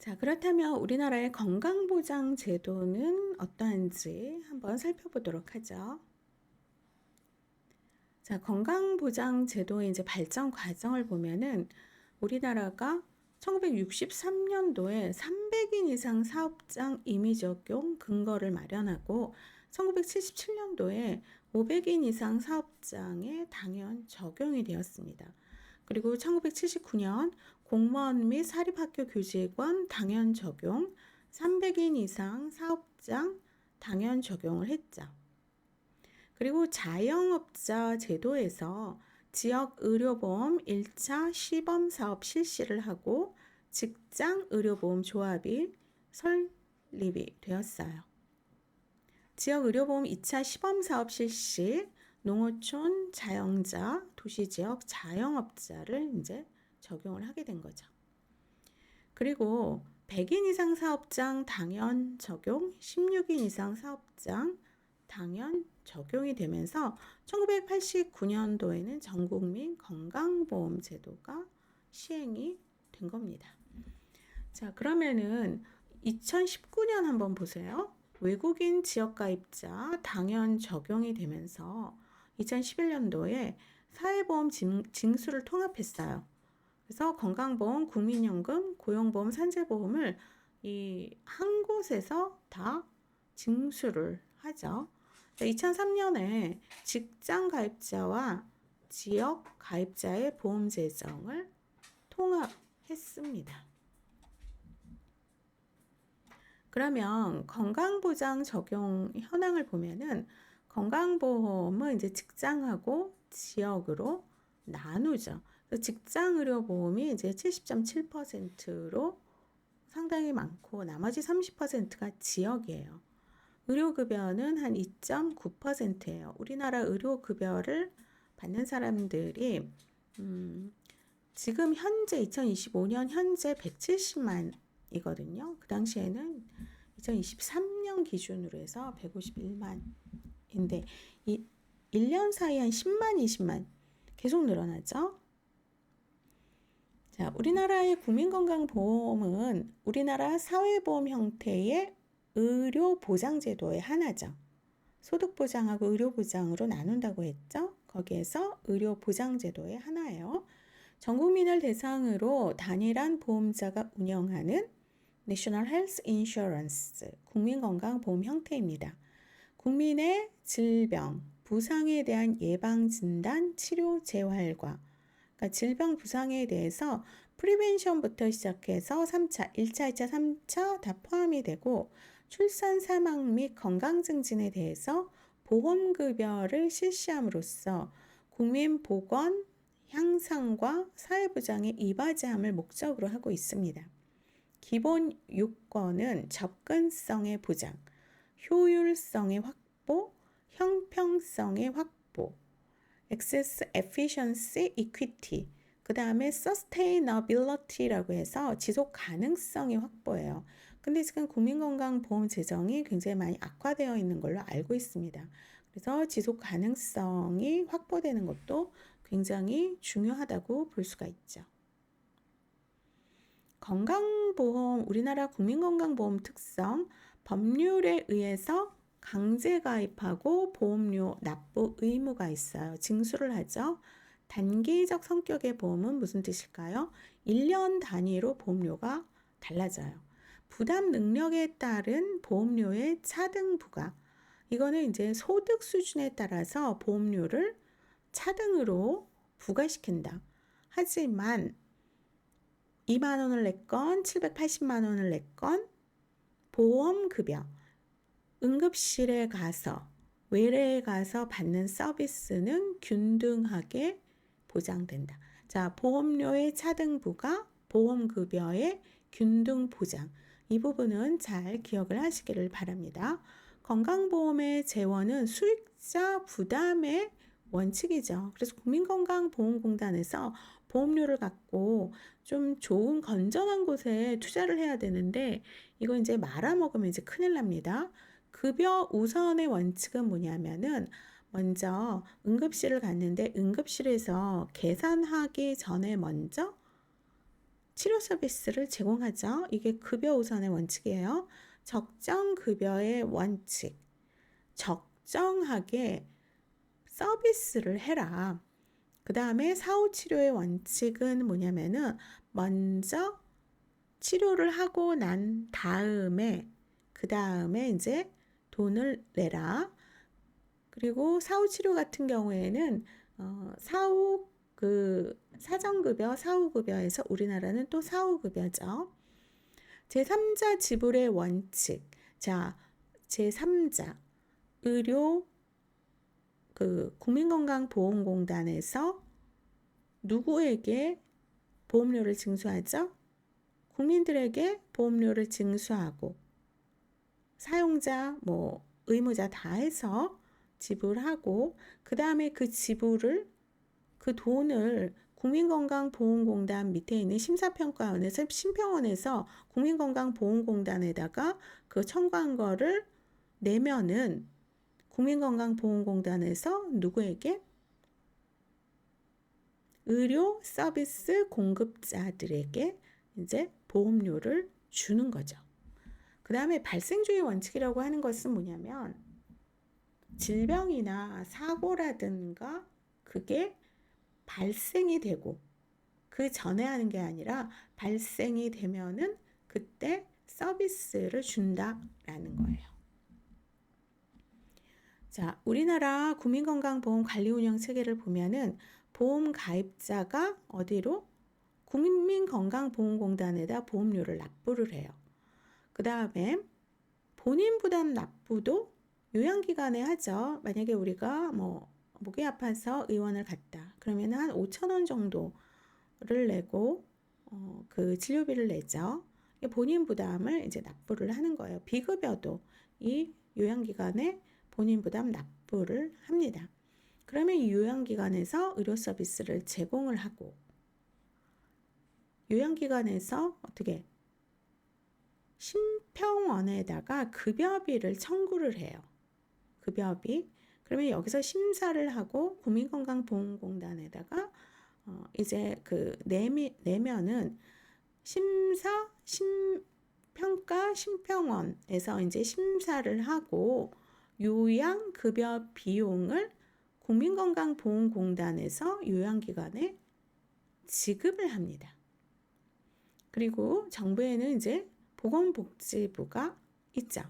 자, 그렇다면 우리나라의 건강보장 제도는 어떠한지 한번 살펴보도록 하죠. 자, 건강보장 제도의 이제 발전 과정을 보면은 우리나라가 1963년도에 300인 이상 사업장 임의 적용 근거를 마련하고 1977년도에 500인 이상 사업장에 당연 적용이 되었습니다. 그리고 1979년 공무원 및 사립학교 교직원 당연 적용, 300인 이상 사업장 당연 적용을 했죠. 그리고 자영업자 제도에서 지역의료보험 1차 시범사업 실시를 하고 직장의료보험 조합이 설립이 되었어요. 지역의료보험 2차 시범사업 실시, 농어촌 자영자, 도시지역 자영업자를 이제 적용을 하게 된 거죠. 그리고 100인 이상 사업장 당연 적용, 16인 이상 사업장 당연 적용이 되면서 1989년도에는 전국민 건강보험 제도가 시행이 된 겁니다. 자, 그러면은 2019년 한번 보세요. 외국인 지역가입자 당연 적용이 되면서 2011년도에 사회보험 징수를 통합했어요. 그래서 건강보험, 국민연금, 고용보험, 산재보험을 이 한 곳에서 다 징수를 하죠. 2003년에 직장 가입자와 지역 가입자의 보험 재정을 통합했습니다. 그러면 건강보장 적용 현황을 보면은 건강보험은 이제 직장하고 지역으로 나누죠. 직장의료보험이 이제 70.7%로 상당히 많고 나머지 30%가 지역이에요. 의료급여는 한 2.9%예요. 우리나라 의료급여를 받는 사람들이 지금 현재 2025년 현재 170만이거든요. 그 당시에는 2023년 기준으로 해서 151만인데 이 1년 사이에 한 10만, 20만 계속 늘어나죠. 자, 우리나라의 국민건강보험은 우리나라 사회보험 형태의 의료보장제도의 하나죠. 소득보장하고 의료보장으로 나눈다고 했죠. 거기에서 의료보장제도의 하나예요. 전 국민을 대상으로 단일한 보험자가 운영하는 National Health Insurance, 국민건강보험 형태입니다. 국민의 질병, 부상에 대한 예방, 진단, 치료, 재활과 그러니까 질병, 부상에 대해서 프리벤션부터 시작해서 3차, 1차, 2차, 3차 다 포함이 되고 출산, 사망 및 건강 증진에 대해서 보험급여를 실시함으로써 국민 보건 향상과 사회보장의 이바지함을 목적으로 하고 있습니다. 기본 요건은 접근성의 보장, 효율성의 확보, 형평성의 확보, Access, Efficiency, Equity, 그 다음에 Sustainability라고 해서 지속 가능성이 확보예요. 근데 지금 국민건강보험 재정이 굉장히 많이 악화되어 있는 걸로 알고 있습니다. 그래서 지속 가능성이 확보되는 것도 굉장히 중요하다고 볼 수가 있죠. 건강보험, 우리나라 국민건강보험 특성, 법률에 의해서 강제 가입하고 보험료 납부 의무가 있어요. 징수를 하죠. 단기적 성격의 보험은 무슨 뜻일까요? 1년 단위로 보험료가 달라져요. 부담 능력에 따른 보험료의 차등 부과. 이거는 이제 소득 수준에 따라서 보험료를 차등으로 부과시킨다. 하지만 2만 원을 냈건 780만 원을 냈건 보험급여, 응급실에 가서 외래에 가서 받는 서비스는 균등하게 보장된다. 자, 보험료의 차등부가 보험급여의 균등 보장. 이 부분은 잘 기억을 하시기를 바랍니다. 건강보험의 재원은 수익자 부담의 원칙이죠. 그래서 국민건강보험공단에서 보험료를 갖고 좀 좋은 건전한 곳에 투자를 해야 되는데 이거 이제 말아먹으면 이제 큰일 납니다. 급여 우선의 원칙은 뭐냐면은 먼저 응급실을 갔는데 응급실에서 계산하기 전에 먼저 치료 서비스를 제공하죠. 이게 급여 우선의 원칙이에요. 적정 급여의 원칙. 적정하게 서비스를 해라. 그 다음에 사후 치료의 원칙은 뭐냐면은 먼저 치료를 하고 난 다음에 그 다음에 이제 돈을 내라. 그리고 사후 치료 같은 경우에는 사후 사전급여, 사후급여에서 우리나라는 또 사후급여죠. 제3자 지불의 원칙. 자, 제3자 의료 국민건강보험공단에서 누구에게 보험료를 징수하죠? 국민들에게 보험료를 징수하고 사용자, 의무자 다 해서 지불하고 그 다음에 그 돈을 국민건강보험공단 밑에 있는 심사평가원에서 심평원에서 국민건강보험공단에다가 그 청구한 거를 내면은 국민건강보험공단에서 누구에게? 의료 서비스 공급자들에게 이제 보험료를 주는 거죠. 그 다음에 발생주의 원칙이라고 하는 것은 뭐냐면 질병이나 사고라든가 그게 발생이 되고 그 전에 하는 게 아니라 발생이 되면은 그때 서비스를 준다라는 거예요. 자, 우리나라 국민건강보험관리운영 체계를 보면은 보험 가입자가 어디로? 국민건강보험공단에다 보험료를 납부를 해요. 그 다음에 본인 부담 납부도 요양기관에 하죠. 만약에 우리가 목이 아파서 의원을 갔다. 그러면 한 5,000원 정도를 내고 그 진료비를 내죠. 본인 부담을 이제 납부를 하는 거예요. 비급여도 이 요양기관에 본인 부담 납부를 합니다. 그러면 이 요양기관에서 의료 서비스를 제공을 하고 요양기관에서 어떻게 심평원에다가 급여비를 청구를 해요. 급여비. 그러면 여기서 심사를 하고 국민건강보험공단에다가 이제 내면은 심평가 심평원에서 이제 심사를 하고 요양급여 비용을 국민건강보험공단에서 요양기관에 지급을 합니다. 그리고 정부에는 이제 보건복지부가 있죠.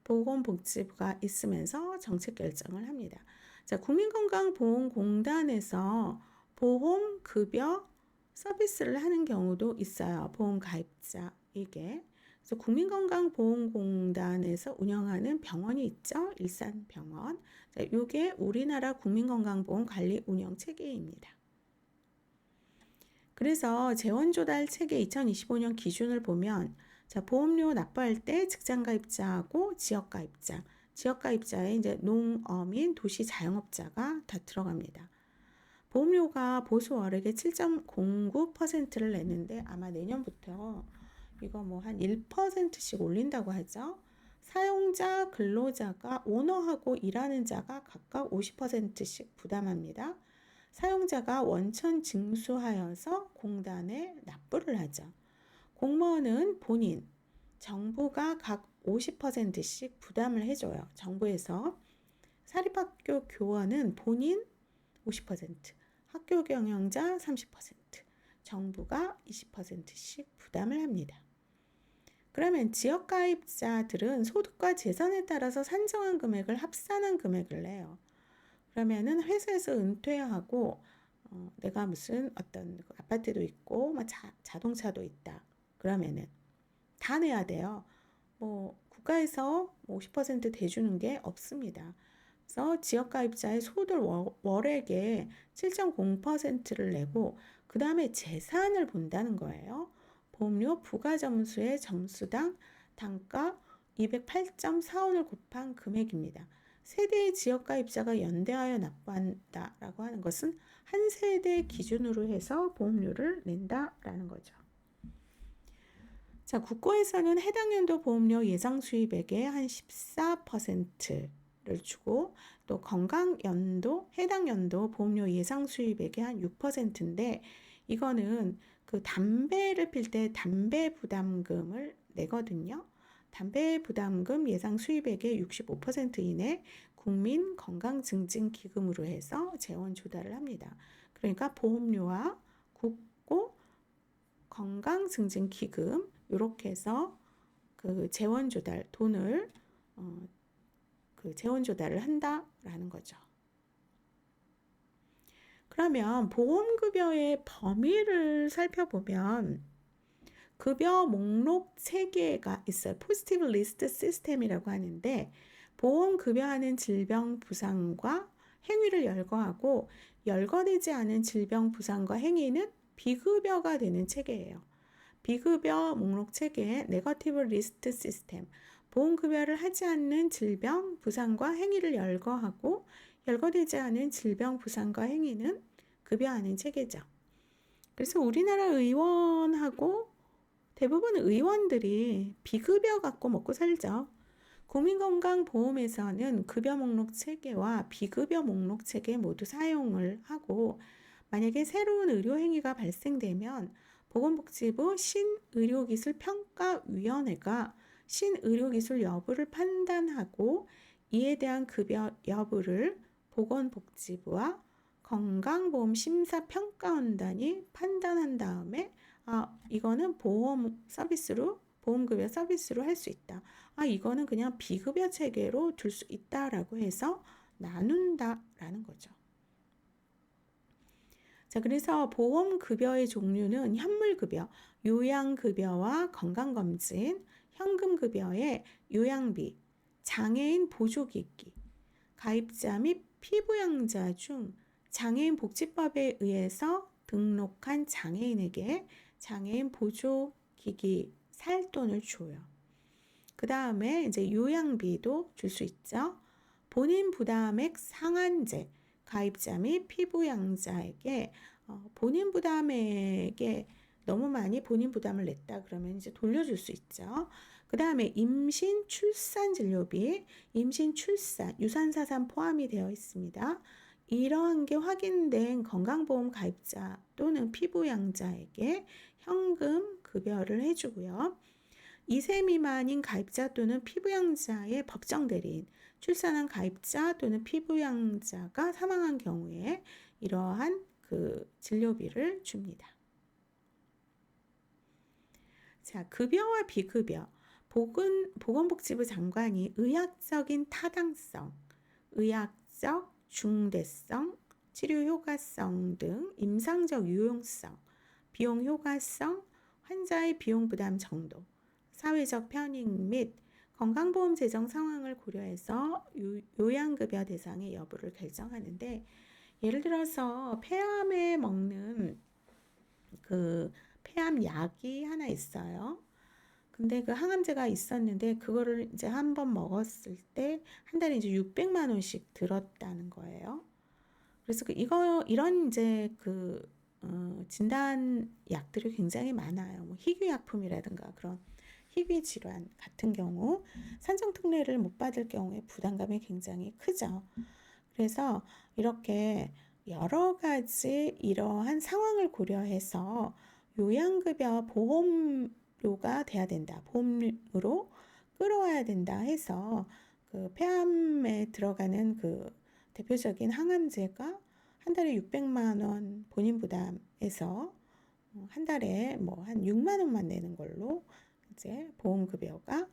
보건복지부가 있으면서 정책 결정을 합니다. 자, 국민건강보험공단에서 보험급여 서비스를 하는 경우도 있어요. 보험가입자에게. 그래서 국민건강보험공단에서 운영하는 병원이 있죠. 일산병원. 자, 이게 우리나라 국민건강보험관리운영체계입니다. 그래서 재원조달 체계 2025년 기준을 보면 자, 보험료 납부할 때 직장가입자하고 지역가입자, 지역가입자에 이제 농어민, 도시 자영업자가 다 들어갑니다. 보험료가 보수월액의 7.09%를 냈는데 아마 내년부터 이거 한 1%씩 올린다고 하죠. 사용자, 근로자가 오너하고 일하는 자가 각각 50%씩 부담합니다. 사용자가 원천 징수하여서 공단에 납부를 하죠. 공무원은 본인, 정부가 각 50%씩 부담을 해줘요. 정부에서. 사립학교 교원은 본인 50%, 학교 경영자 30%, 정부가 20%씩 부담을 합니다. 그러면 지역가입자들은 소득과 재산에 따라서 산정한 금액을 합산한 금액을 내요. 그러면은 회사에서 은퇴하고 내가 무슨 어떤 아파트도 있고 자동차도 있다. 그러면은 다 내야 돼요. 국가에서 50% 대주는 게 없습니다. 그래서 지역가입자의 소득 월액의 7.0%를 내고 그 다음에 재산을 본다는 거예요. 보험료 부가점수의 점수당 단가 208.4원을 곱한 금액입니다. 세대의 지역가입자가 연대하여 납부한다라고 하는 것은 한 세대 기준으로 해서 보험료를 낸다라는 거죠. 자, 국고에서는 해당 연도 보험료 예상 수입액의 한 14%를 주고 또 건강연도, 해당 연도 보험료 예상 수입액의 한 6%인데 이거는 그 담배를 필 때 담배 부담금을 내거든요. 담배 부담금 예상 수입액의 65% 이내 국민 건강증진기금으로 해서 재원 조달을 합니다. 그러니까 보험료와 국고 건강증진기금 이렇게 해서 그 재원 조달 돈을 그 재원 조달을 한다라는 거죠. 그러면 보험급여의 범위를 살펴보면 급여 목록 체계가 있어요. 포지티브 리스트 시스템이라고 하는데 보험 급여하는 질병 부상과 행위를 열거하고 열거되지 않은 질병 부상과 행위는 비급여가 되는 체계예요. 비급여 목록 체계의 네거티브 리스트 시스템, 보험 급여를 하지 않는 질병 부상과 행위를 열거하고 열거되지 않은 질병 부상과 행위는 급여하는 체계죠. 그래서 우리나라 의원하고 대부분 의원들이 비급여 갖고 먹고 살죠. 국민건강보험에서는 급여 목록 체계와 비급여 목록 체계 모두 사용을 하고 만약에 새로운 의료행위가 발생되면 보건복지부 신의료기술평가위원회가 신의료기술 여부를 판단하고 이에 대한 급여 여부를 보건복지부와 건강보험심사평가원단이 판단한 다음에 이거는 보험 서비스로 보험급여 서비스로 할 수 있다. 이거는 그냥 비급여 체계로 둘 수 있다라고 해서 나눈다라는 거죠. 자, 그래서 보험급여의 종류는 현물급여, 요양급여와 건강검진, 현금급여의 요양비, 장애인 보조기기, 가입자 및 피부양자 중 장애인 복지법에 의해서 등록한 장애인에게 장애인 보조기기 살 돈을 줘요. 그 다음에 이제 요양비도 줄 수 있죠. 본인 부담액 상한제, 가입자 및 피부양자에게 본인 부담액에 너무 많이 본인 부담을 냈다 그러면 이제 돌려줄 수 있죠. 그 다음에 임신 출산 진료비, 임신 출산 유산사산 포함이 되어 있습니다. 이러한 게 확인된 건강보험 가입자 또는 피부양자에게 현금 급여를 해주고요. 2세 미만인 가입자 또는 피부양자의 법정 대리인, 출산한 가입자 또는 피부양자가 사망한 경우에 이러한 그 진료비를 줍니다. 자, 급여와 비급여. 보건복지부 장관이 의학적인 타당성, 의학적 중대성, 치료 효과성 등 임상적 유용성, 비용 효과성, 환자의 비용 부담 정도, 사회적 편익 및 건강보험 재정 상황을 고려해서 요양급여 대상의 여부를 결정하는데 예를 들어서 폐암에 먹는 그 폐암 약이 하나 있어요. 근데 그 항암제가 있었는데 그거를 이제 한 번 먹었을 때 한 달에 이제 600만 원씩 들었다는 거예요. 그래서 이런 이제 진단 약들이 굉장히 많아요. 뭐 희귀약품이라든가 그런 희귀 질환 같은 경우 산정 특례를 못 받을 경우에 부담감이 굉장히 크죠. 그래서 이렇게 여러 가지 이러한 상황을 고려해서 요양급여 보험료가 돼야 된다. 보험으로 끌어와야 된다 해서 그 폐암에 들어가는 그 대표적인 항암제가 한 달에 600만 원 본인 부담에서 한 달에 뭐 한 6만 원만 내는 걸로 이제 보험급여가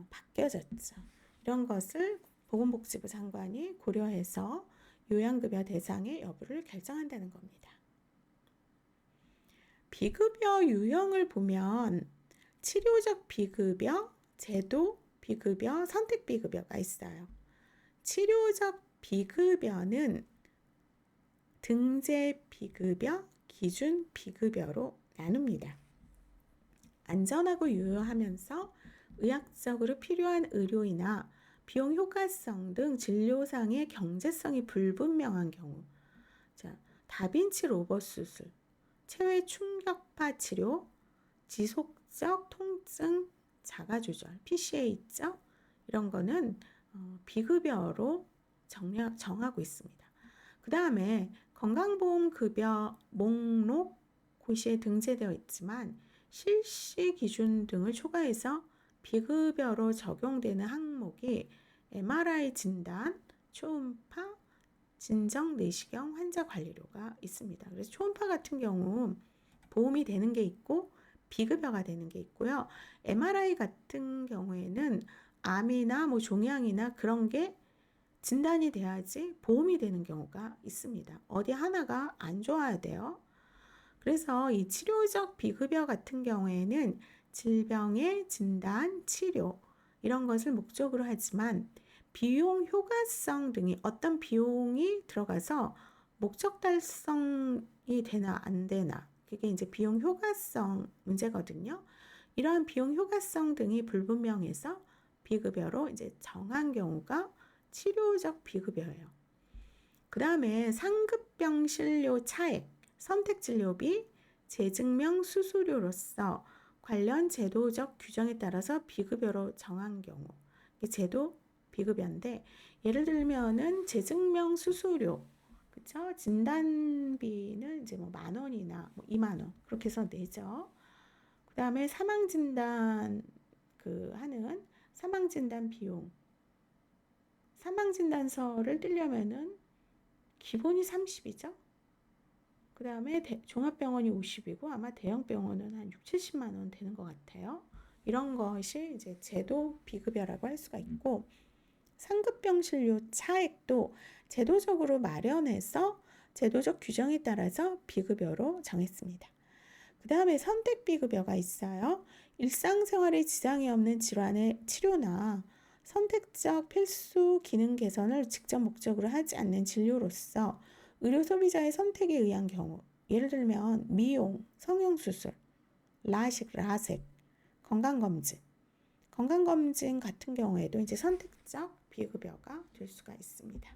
바뀌어졌죠. 이런 것을 보건복지부 장관이 고려해서 요양급여 대상의 여부를 결정한다는 겁니다. 비급여 유형을 보면 치료적 비급여, 제도 비급여, 선택 비급여가 있어요. 치료적 비급여는 등재 비급여, 기준 비급여로 나눕니다. 안전하고 유효하면서 의학적으로 필요한 의료이나 비용 효과성 등 진료상의 경제성이 불분명한 경우, 자, 다빈치 로봇 수술, 체외 충격파 치료, 지속적 통증 자가 조절, PCA죠. 이런 거는 비급여로 정하고 있습니다. 그 다음에 건강보험 급여 목록 고시에 등재되어 있지만 실시 기준 등을 초과해서 비급여로 적용되는 항목이 MRI 진단, 초음파, 진정 내시경 환자 관리료가 있습니다. 그래서 초음파 같은 경우 보험이 되는 게 있고 비급여가 되는 게 있고요. MRI 같은 경우에는 암이나 뭐 종양이나 그런 게 진단이 돼야지 보험이 되는 경우가 있습니다. 어디 하나가 안 좋아야 돼요. 그래서 이 치료적 비급여 같은 경우에는 질병의 진단, 치료 이런 것을 목적으로 하지만 비용 효과성 등이 어떤 비용이 들어가서 목적 달성이 되나 안 되나 그게 이제 비용 효과성 문제거든요. 이러한 비용 효과성 등이 불분명해서 비급여로 이제 정한 경우가 치료적 비급여예요. 그 다음에 상급병 진료 차액, 선택진료비, 재증명 수수료로서 관련 제도적 규정에 따라서 비급여로 정한 경우 이게 제도 비급여인데 예를 들면은 재증명 수수료 그쵸? 진단비는 이제 뭐 10,000원이나 뭐 20,000원 그렇게 해서 내죠. 그 다음에 사망진단 하는 사망진단 비용 사망진단서를 떼려면은 기본이 30이죠. 그 다음에 종합병원이 50이고 아마 대형병원은 한 6, 70만 원 되는 것 같아요. 이런 것이 이제 제도 비급여라고 할 수가 있고 상급병 진료 차액도 제도적으로 마련해서 제도적 규정에 따라서 비급여로 정했습니다. 그 다음에 선택 비급여가 있어요. 일상생활에 지장이 없는 질환의 치료나 선택적 필수 기능 개선을 직접 목적으로 하지 않는 진료로서 의료 소비자의 선택에 의한 경우 예를 들면 미용, 성형수술, 라식, 라섹, 건강검진 같은 경우에도 이제 선택적 비급여가 될 수가 있습니다.